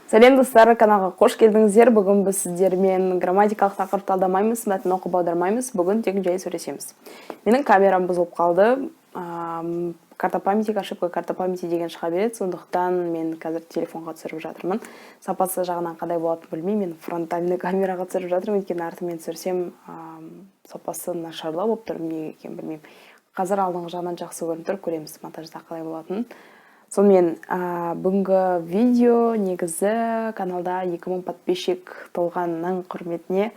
Сәлем достар, каналға қош келдіңіздер. Бүгін біз сіздермен грамматикалық тақырып талдамаймыз, мәтін оқып аудармаймыз. Бүгін тек жай сөйлесеміз. Менің камерам бұзылып қалды. Карта памяти, ошибка карта памяти деген шыға береді. Сондықтан мен қазір телефонға түсіріп жатырмын. Сапасы жағынан қандай болатынын білмеймін. Мен фронтальный камераға түсіріп жатырмын. Өйткені артымен түсірсем, сапасы нашарлау болып тұр, неге екенін білмеймін. Қазір алдыңғы жағынан жақсы көрініп тұр, көреміз монтажда қалай болатынын. Сонымен, бүгінгі видео негізі каналда 2000 подписчик толғанның құрметіне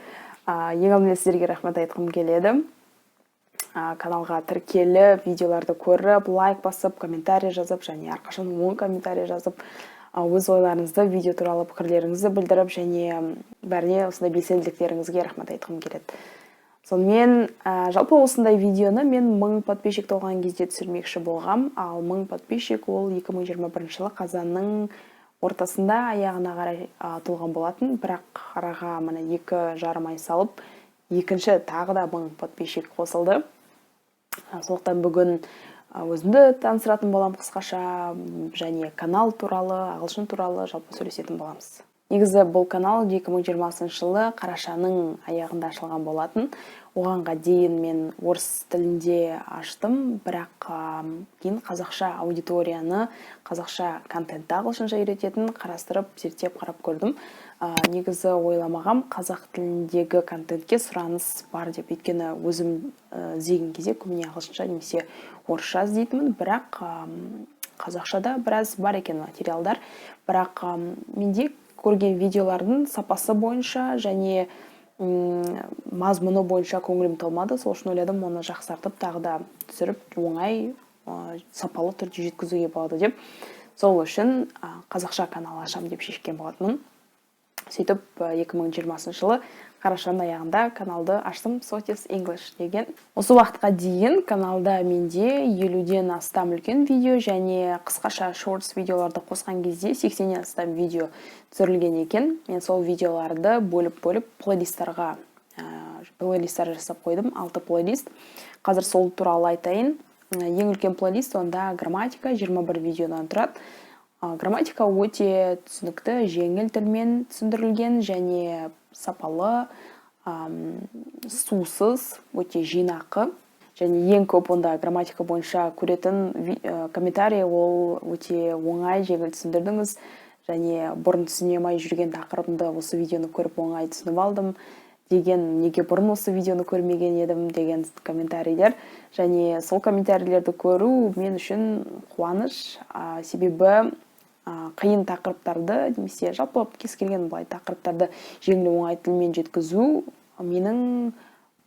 ең алдымен сіздерге рахмет айтқым келеді. Каналға тіркеліп, видеоларды көріп, лайк басып, комментарий жазып, және әрқашан оң комментарий жазып, өз ойларыңызды, видео туралы пікірлеріңізді білдіріп, және бәріне осындай белсенділіктеріңізге рахмет айтқым келеді. Сонымен, жалпы осындай видеоны мен 1000 подписчик толған кезде түсірмекші болғам, ал 1000 подписчик ол 2021 жылы қазанның ортасында аяғына қарай толған болатын, бірақ араға мына 2,5 ай салып, екінші тағы да 1000 подписчик қосылды. Сондықтан бүгін өзімді таныстыратын болам қысқаша, және канал туралы, ағылшын туралы жалпы сөйлесетін боламыз. Негізі бұл канал 2020 жылы қарашаның аяғында ашылған болатын. Оғанға дейін мен орыс тілінде аштым, бірақ кейін қазақша аудиторияны, қазақша контентті ағылшынша үйрететін қарастырып, зерттеп қарап көрдім. Негізі ойламағам қазақ тіліндегі контентке сұраныс бар деп, өйткені өзім іздеген кезде көбіне ағылшынша немесе орысша іздейтінмін, бірақ қазақшада біраз бар екен материалдар, бірақ менде көрген видеолардың сапасы бойынша және мазмұны бойынша көңілім толмады. Сол үшін ойладым, оны жақсартып, тағы да түсіріп, оңай, сапалы түрде жеткізуге болады деп. Сол үшін қазақша канал ашам деп шешкен болатынмын. Сөйтіп 2020 жылы қарашаның аяғында каналды аштым, Sotis English деген. Осы уақытқа дейін каналда менде 50-ден астам үлкен видео және қысқаша шортс видеоларды қосқан кезде 80-ден астам видео түсірілген екен. Мен сол видеоларды бөліп плейлисттарға жасап қойдым, 6 плейлист. Қазір сол туралы айтайын. Ең үлкен плейлист онда грамматика 21 видеодан тұрады. Грамматика өте түсінікті, жеңіл тілмен түсіндірілген және сапалы, сусыз, өте жинақы. Және ең көп онда грамматика бойынша көретін комментарий ол өте оңай, жеңіл түсіндірдіңіз. Және бұрын түсінемай жүрген тақырыбымды осы видеоны көріп оңай түсініп алдым деген, неге бұрын осы видеоны көрмеген едім деген комментарийлер. Және сол комментарийлерді көру мен үшін қуаныш, себебі қиын тақырыптарды, немесе жалпы кез келген былай тақырыптарды жеңіл оңай тілмен жеткізу менің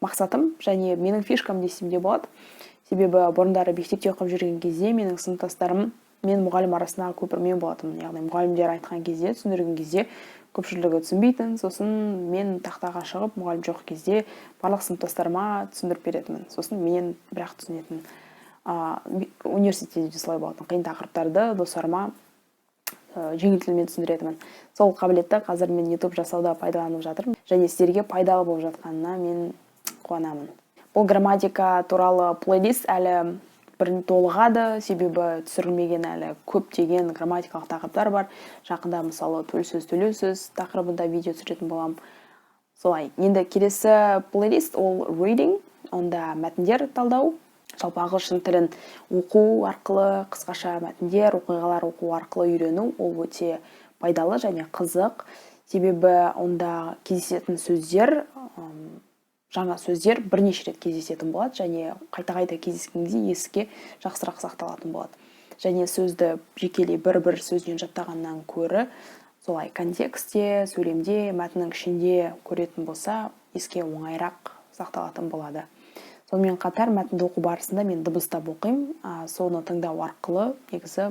мақсатым және менің фишкам десем де болады. Себебі бұрындары мектепте оқып жүрген кезде менің сыныптастарым мен мұғалім арасында көпірмен болатым. Яғни мұғалімдер айтқан кезде, түсіндірген кезде көпшілігі түсінбейтін, сосын мен тақтаға шығып мұғалім жоқ кезде барлық сыныптастарыма түсіндіріп беретінмін. Сосын мен бірақ түсінетін. Университетте де солай болатын. Қиын тақырыптарды достарыма жеңіл тілмен түсіндіретімін. Сол қабілетті қазір мен YouTube жасауда пайдаланып жатырмын, және сіздерге пайдалы болып жатқанына мен қуанамын. Бұл грамматика туралы плейлист әлі толығады, себебі түсірілмеген әлі көптеген грамматикалық тақырыптар бар. Жақында мысалы төлсөз тақырыбында видео түсіретін болам. Солай. Енді келесі плейлист ол reading, онда мәтіндер талдау. Жалпы ағылшын тілін оқу арқылы, қысқаша мәтіндер, оқиғалар оқу арқылы үйрену ол өте пайдалы және қызық. Себебі онда кездесетін сөздер, жаңа сөздер бірнеше рет кездесетін болады, және қайта-қайта кездескен кезде еске жақсырақ сақталатын болады. Және сөзді жекелей бір сөзден жаттағаннан көрі, солай контекстте, сөйлемде, мәтіннің ішінде көретін болса, еске оңайырақ сақталатын болады. Сонымен қатар мәтінді оқу барысында мен дыбыстап оқимын, соны тыңдау арқылы негізі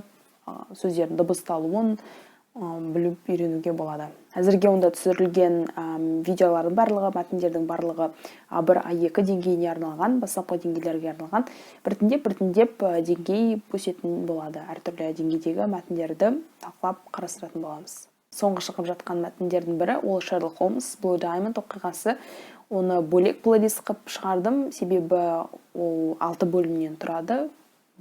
сөздердің дыбысталуын біліп үйренуге болады. Әзірге онда түсірілген видеолардың барлығы, мәтіндердің барлығы 1А2 деңгейіне арналған, бастапқы деңгейлерге арналған. Біртіндеп деңгей өсетін болады. Әртүрлі деңгейдегі мәтіндерді талқылап қарастыратын боламыз. Соңғы шығып жатқан мәтіндердің бірі ол Шерлок Холмс Blue Diamond оқиғасы. Оны бөлек плейлист қылып шығардым, себебі ол 6 бөлімнен тұрады.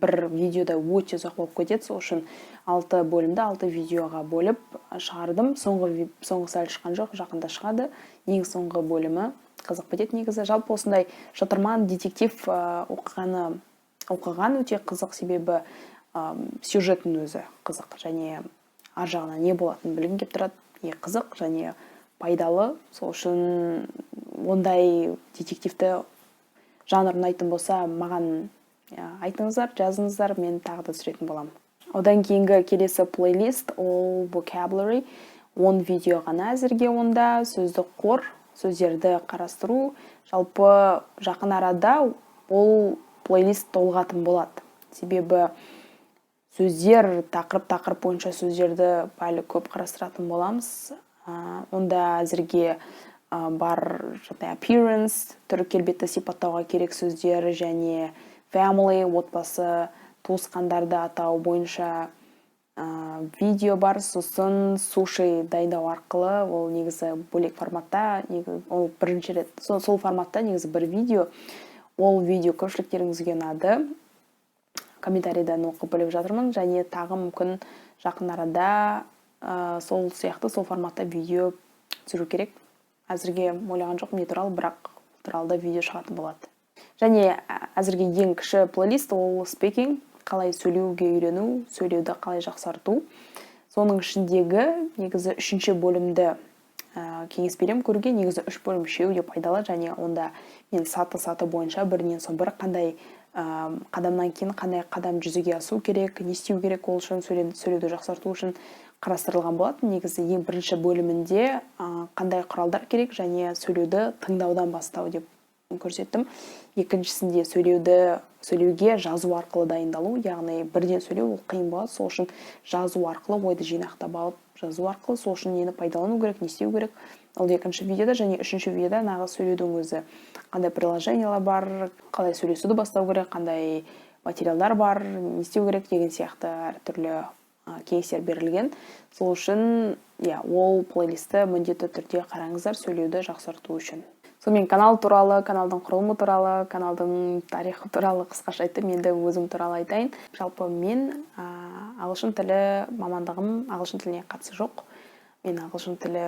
бір видеода өте ұзақ болып кетеді. Сол үшін 6 бөлімді 6 видеоға бөліп шығардым. Соңғы сәл шыққан жоқ, жақында шығады. Ең соңғы бөлімі қызық бітеді негізі. Жалпы осындай шытырман детектив оқыған өте қызық, себебі сюжеттің өзі қызық, және ар жағынан не болатынын білгің келіп тұрады. Қызық және пайдалы. Сол үшін ондай детективті жанр ұнайтын болса, маған айтыңыздар, жазыңыздар, мен тағы да түсіретін боламын. Одан кейінгі келесі плейлист ол vocabulary. 10 видео ғана әзірге онда, сөздік қор, сөздерді қарастыру. Жалпы жақын арада ол плейлист толығатын болады. Себебі сөздер, тақырып бойынша сөздерді әлі көп қарастыратын боламыз. Онда әзірге бар appearance, түрі келбетті сипаттауға керек сөздер, және family, отбасы, туысқандарды атау бойынша видео бар. Сосын суши дайындау арқылы, ол негізі бөлек форматта, ол бірінші рет сол форматта негізі бір видео. Ол видео көпшіліктеріңізге ұнады. Комментарийдан оқып біліп жатырмын, және тағы мүмкін жақын арада сол сияқты сол форматта видео түсіру керек. Әзірге ойлаған жоқ не туралы, бірақ туралы видео шығатын болады. Және әзірге ең кіші плейлист ол speaking, қалай сөйлеуге үйрену, сөйлеуді қалай жақсарту. Соның ішіндегі негізі 3-ші бөлімді кеңес берем көруге. Негізі 3 бөлім үшеуі пайдалы, және онда мен саты бойынша бірінен соң бір қандай қадамнан кейін қандай қадам жүзеге асу керек, не істеу керек ол үшін, сөйлеуді жақсарту үшін қарастырылған болады. Негізі ең бірінші бөлімінде қандай құралдар керек және сөйлеуді тыңдаудан бастау деп көрсеттім. Екіншісінде сөйлеуге жазу арқылы дайындалу, яғни бірден сөйлеу ол қиын болады. Сол үшін жазу арқылы ойды жинақтап алып, жазу арқылы сол үшін нені пайдалану керек, не істеу керек. Ол екінші видеода, және үшінші видеода нағыз сөйлеудің өзі. Қандай приложениялар бар, қалай сөйлесуді бастау керек, қандай материалдар бар, не істеу керек деген сияқты әртүрлі кеңестер берілген. Сол үшін ол плейлисті міндетті түрде қараңыздар сөйлеуді жақсарту үшін. Сонымен канал туралы, каналдың құрылымы туралы, каналдың тарихы туралы қысқаша айттым, енді өзім туралы айтайын. Жалпы мен ағылшын тілі мамандығым ағылшын тіліне қатысы жоқ. Мен ағылшын тілі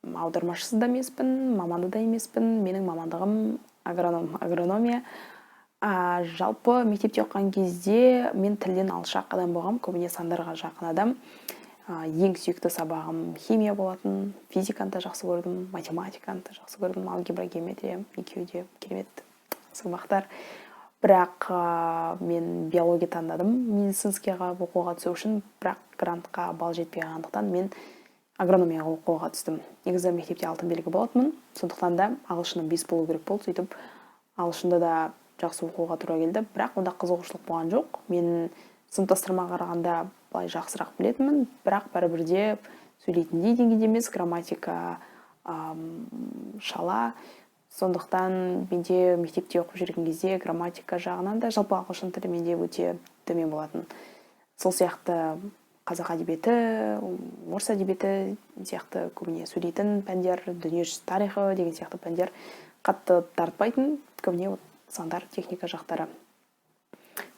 аудармашысы да емеспін, маманы да емеспін. Менің мамандығым агрономия. Жалпы мектепте оқыған кезде мен тілден алшақ адам болғам, көбіне сандарға жақын адам. Ең сүйікті сабағым химия болатын, физиканы да жақсы көрдім, математиканы да жақсы көрдім, алгебра, геометрия, екеуі де керемет сабақтар. Бірақ мен биология таңдадым медицинскийға оқуға түсу үшін, бірақ грантқа балл жетпей қалғандықтан мен агрономияға оқуға түстім. Негізі мектепте алтын белгі болатынмын, сондықтан да ағылшыным 5 болу керек болды. Сөйтіп ағылшынды да жақсы оқуға тура келді, бірақ онда қызығушылық болған жоқ. Мен сыныптастарыма қарағанда былай жақсырақ білетінмін, бірақ бәрібірде сөйлейтіндей деңгейде емес, грамматика шала. Сондықтан менде мектепте оқып жүрген кезде грамматика жағынан да жалпы ағылшын тілі менде өте төмен болатын. Сол сияқты қазақ әдебиеті, орыс әдебиеті сияқты көбіне сөйлейтін пәндер, дүниежүзі тарихы деген сияқты пәндер қатты тартпайтын, көбіне сандар, техника жақтары,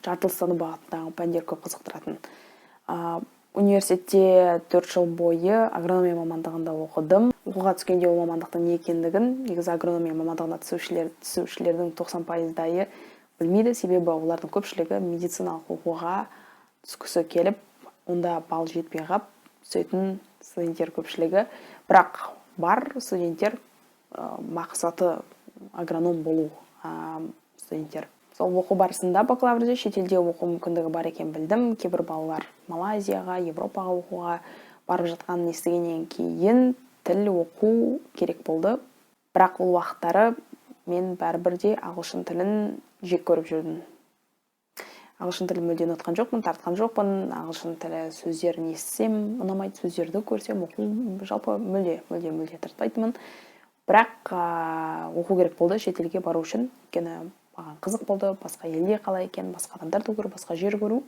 жаратылыстану бағытындағы пәндер көп қызықтыратын. Университетте 4 жыл бойы агрономия мамандығында оқыдым. Оқуға түскенде ол мамандықтың не екендігін, негізі агрономия мамандығына түсушілердің 90%-дайы білмейді, себебі олардың көпшілігі медициналық оқуға түскісі келіп, онда балл жетпей қап түсетін студенттер көпшілігі. Бірақ бар студенттер мақсаты агроном болу студенттер. Сол оқу барысында бакалаврда шетелде оқу мүмкіндігі бар екен білдім. Кейбір балалар Малайзияға, Европаға оқуға барып жатқанын естігеннен кейін тіл оқу керек болды. Бірақ ол уақыттары мен бәрібірде ағылшын тілін жек көріп жүрдім. Ағылшын тілін мүлден ұнатқан жоқпын, тартқан жоқпын. Ағылшын тілі сөздерін естісем, ұнамайды, сөздерді көрсем, оқу жалпы мүлде тартпайтынмын. Бірақ оқу керек болды шетелге бару үшін, өйткені маған қызық болды, басқа елде қалай екен, басқа адамдарды көру, басқа жер көру.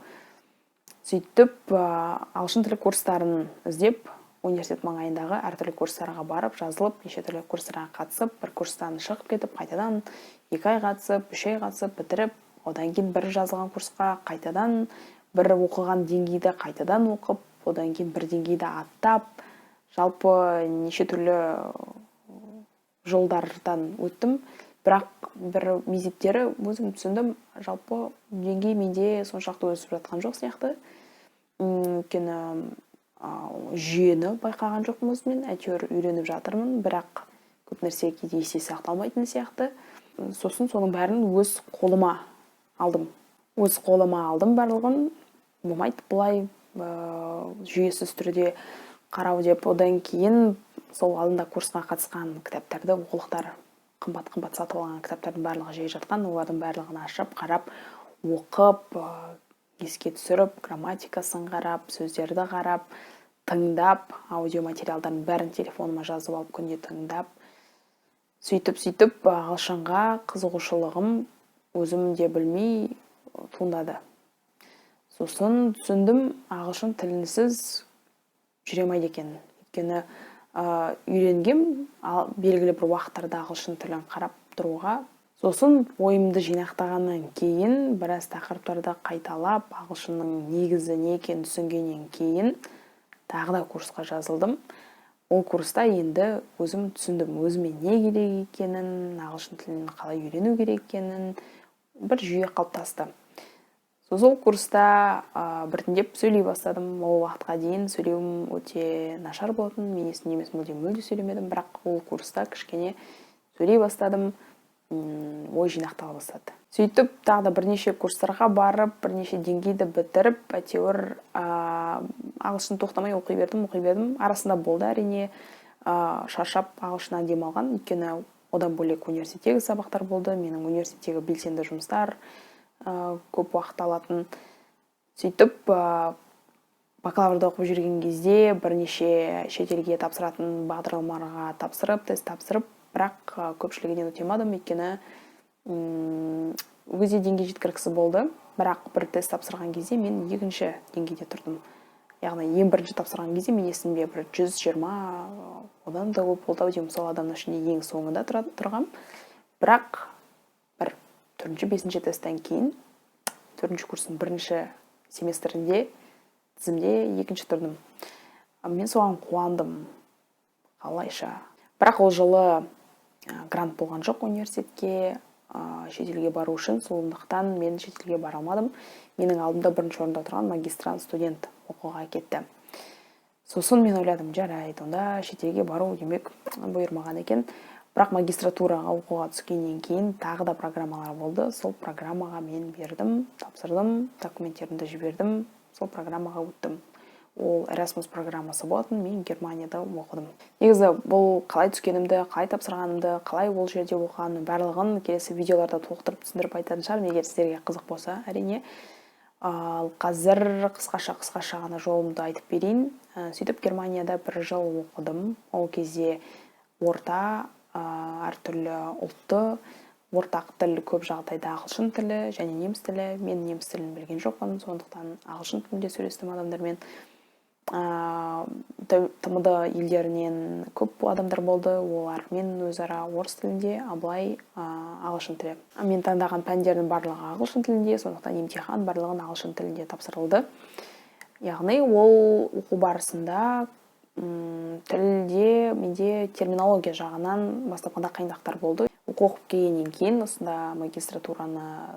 Сөйтіп ағылшын тілі курстарын іздеп, университет маңайындағы әртүрлі курстарға барып, жазылып, неше түрлі курстарға қатысып, бір курстан шығып кетіп, қайтадан 2 ай қатысып, 3 ай қатысып, бітіріп, одан кейін бір жазылған курсқа қайтадан бір оқыған деңгейді қайтадан оқып, одан кейін бір деңгейді аттап, жалпы неше түрлі жолдардан өттім. Бірақ бір мезеттері өзім түсіндім, жалпы деңгей менде соншалықты өсіп жатқан жоқ сияқты. Өйткені жүйені байқаған жоқпын өзіммен, әйтеуір үйреніп жатырмын, бірақ көп нәрсе кейде есте сақталмайтын сияқты. Сосын соның бәрін өз қолыма алдым. Өз қолыма алдым барлығын. Болмайды бұлай жүйесіз түрде қарау деп. Одан кейін сол алдында курсқа қатысқан кітаптарды, оқулықтар, қымбат сатып алған кітаптардың барлығы жай жатқан, олардың барлығын ашып, қарап, оқып, еске түсіріп, грамматикасын қарап, сөздерді қарап, тыңдап, аудиоматериалдардың бәрін телефоныма жазып алып күнде тыңдап, сөйтіп ағылшынға қызығушылығым өзім де білмей туындады. Сосын түсіндім, ағылшын тілінсіз жүре алмайды екенін. Өйткені үйренгем, белгілі бір уақыттарда ағылшын тілін қарап тұруға. Сосын ойымды жинақтағаннан кейін, біраз тақырыптарды қайталап, ағылшынның негізі не екенін түсінгеннен кейін тағы да курсқа жазылдым. Ол курста енді өзім түсіндім, өзіме не керек екенін, ағылшын тілін қалай үйрену керек екенін, бір жүйе қалыптасты. Сол курста біртіндеп сөйлей бастадым. Ол уақытқа дейін сөйлеуім өте нашар болатын. Мен есімде емес, мүлде сөйлемедім, бірақ ол курста кішкене сөйлей бастадым, ой жинақтала бастады. Сөйтіп, тағы да бірнеше курстарға барып, бірнеше деңгейді бітіріп, әйтеуір ағылшын тоқтамай оқи бердім. Арасында болды әрине шаршап ағылшыннан демалған, өйткені одан бөлек университеттегі сабақтар болды. Менің университеттегі белсенді жұмыстар көп уақыт алатын. Сөйтіп, бакалаврда оқып жүрген кезде бірнеше шетелге тапсыратын бағдарламаларға тапсырып, тест тапсырып, бірақ көпшілігінен өте алмадым, өйткені өзі деңгей жеткіліксіз болды. Бірақ бір тест тапсырған кезде мен екінші деңгейде тұрдым. Яғни ең бірінші тапсырған кезде мен есімде бір 120, одан да көп болды деймін, сол адамның ішінде ең соңында тұрғам. Бірақ бір 4-5 тесттен кейін, 4 курстың бірінші семестрінде тізімде екінші тұрдым. Мен соған қуандым, қалайша. Бірақ ол жылы грант болған жоқ университетке, шетелге бару үшін, сондықтан мен шетелге бара алмадым. Менің алдымда бірінші орында тұрған магистрант студент оқуға кетті. Сосын мен ойладым, жарайды, онда шетелге бару демек бұйырмаған екен. Бірақ магистратураға оқуға түскеннен кейін тағы да программалар болды. Сол программаға мен бердім, тапсырдым, документтерімді жібердім, сол программаға өттім. Ол Erasmus программасы болатын, мен Германияда оқыдым. Негізі бұл қалай түскенімді, қалай тапсырғанымды, қалай ол жерде оқығанымның барлығын келесі видеоларда толықтырып түсіндіріп айтатын шығармын, егер сіздерге қызық болса, әрине. Ал қазір қысқаша ғана жолымды айтып берейін. Сөйтіп Германияда 1 жыл оқыдым. Ол кезде орта, әртүрлі ұлтты, ортақ тіл көп жағдайда ағылшын тілі және неміс тілі. Мен неміс тілін білген жоқпын, сондықтан ағылшын тілінде сөйлестім адамдармен. ТМД елдерінен көп адамдар болды, олармен өзара орыс тілінде, былай ағылшын тілі. Мен таңдаған пәндердің барлығы ағылшын тілінде, сондықтан емтихан барлығын ағылшын тілінде тапсырылды. Яғни ол оқу барысында тілде менде терминология жағынан бастапқыда қиындықтар болды. Оқып келгеннен кейін осында магистратураны,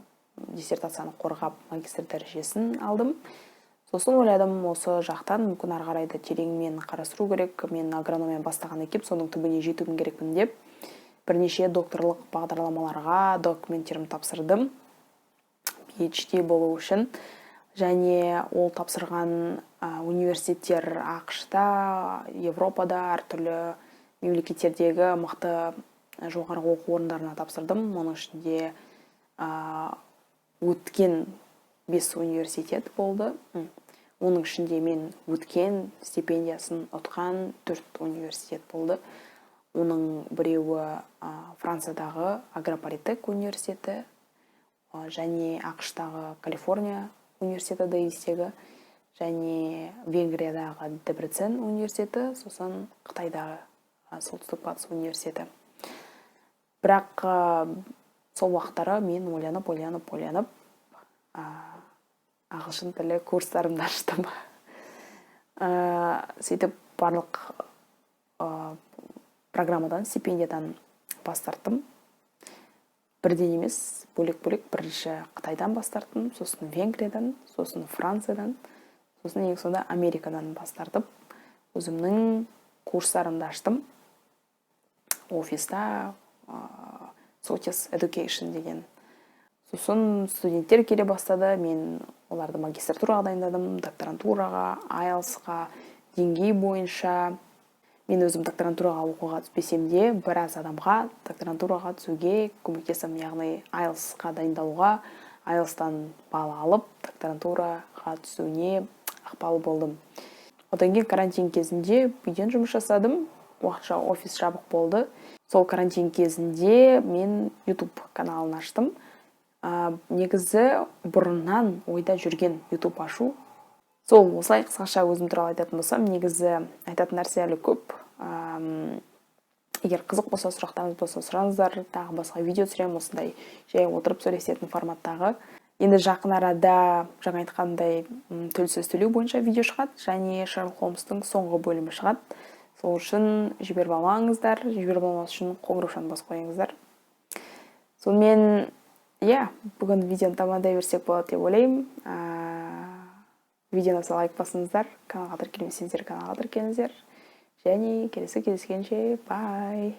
диссертацияны қорғап, магистр дәрежесін алдым. Сосын ойладым, осы жақтан мүмкін ары қарай тереңмен қарастыру керек. Мен агрономия бастаған екенмін, соның түбіне жетуім керекпін деп, бірнеше докторлық бағдарламаларға документтерімді тапсырдым, PhD болу үшін. Және ол тапсырған университеттер ақш-та, Европада, әртүрлі мемлекеттердегі мықты жоғарғы оқу орындарына тапсырдым. Оның ішінде өткен 5 университет болды. Оның ішінде мен өткен стипендиясын ұтқан 4 университет болды. Оның біреуі Франциядағы Агрополитек университеті, және ақш-тағы Калифорния университеті Дэвистегі, және Венгриядағы Дебрецен университеті, сосын Қытайдағы Солтүстік батыс университеті. Бірақ сол уақыттары мен ойланып, ағылшын тілі курстарымды аштым. Сөйтіп барлық программадан, стипендиядан бас тарттым. Бірден емес, бөлек-бөлек. Бірінші Қытайдан бас тарттым, сосын Венгриядан, сосын Франциядан, сосын ең соңында Америкадан бас тартып, өзімнің курстарымды аштым. Офиста Sotis Education деген. Сосын студенттер келе бастады, мен оларды магистратураға дайындадым, докторантураға, IELTS-ға, деңгей бойынша. Мен өзім докторантураға оқуға түспесем де, біраз адамға докторантураға түсуге көмектестім, яғни IELTS-қа дайындалуға, IELTS-тан балл алып, докторантураға түсуіне ықпал болдым. Одан кейін карантин кезінде үйден жұмыс жасадым, уақытша офис жабық болды. Сол карантин кезінде мен YouTube каналын аштым. Негізі бұрыннан ойда жүрген YouTube ашу. Сол осылай қысқаша өзім туралы айтатын болсам, негізі айтатын нәрсе әлі көп. Егер қызық болса, сұрақтарыңыз болса сұраңыздар, тағы басқа видео түсіремін осындай жай отырып сөйлесетін форматтағы. Енді жақын арада жаңа айтқандай тілсіз сөйлеу бойынша видео шығады, және Шерлок Холмстың соңғы бөлімі шығады. Сол үшін жіберіп алмаңыздар, жіберіп алмас үшін қоңыраушаны басып қойыңыздар. Сонымен, бүгін видеоны тамамдай берсек болады деп ойлаймын. Видеоны лайк басыңыздар, каналға тіркелмесеңіздер, каналға тіркеліңіздер. Және келесі кездескенше, бай!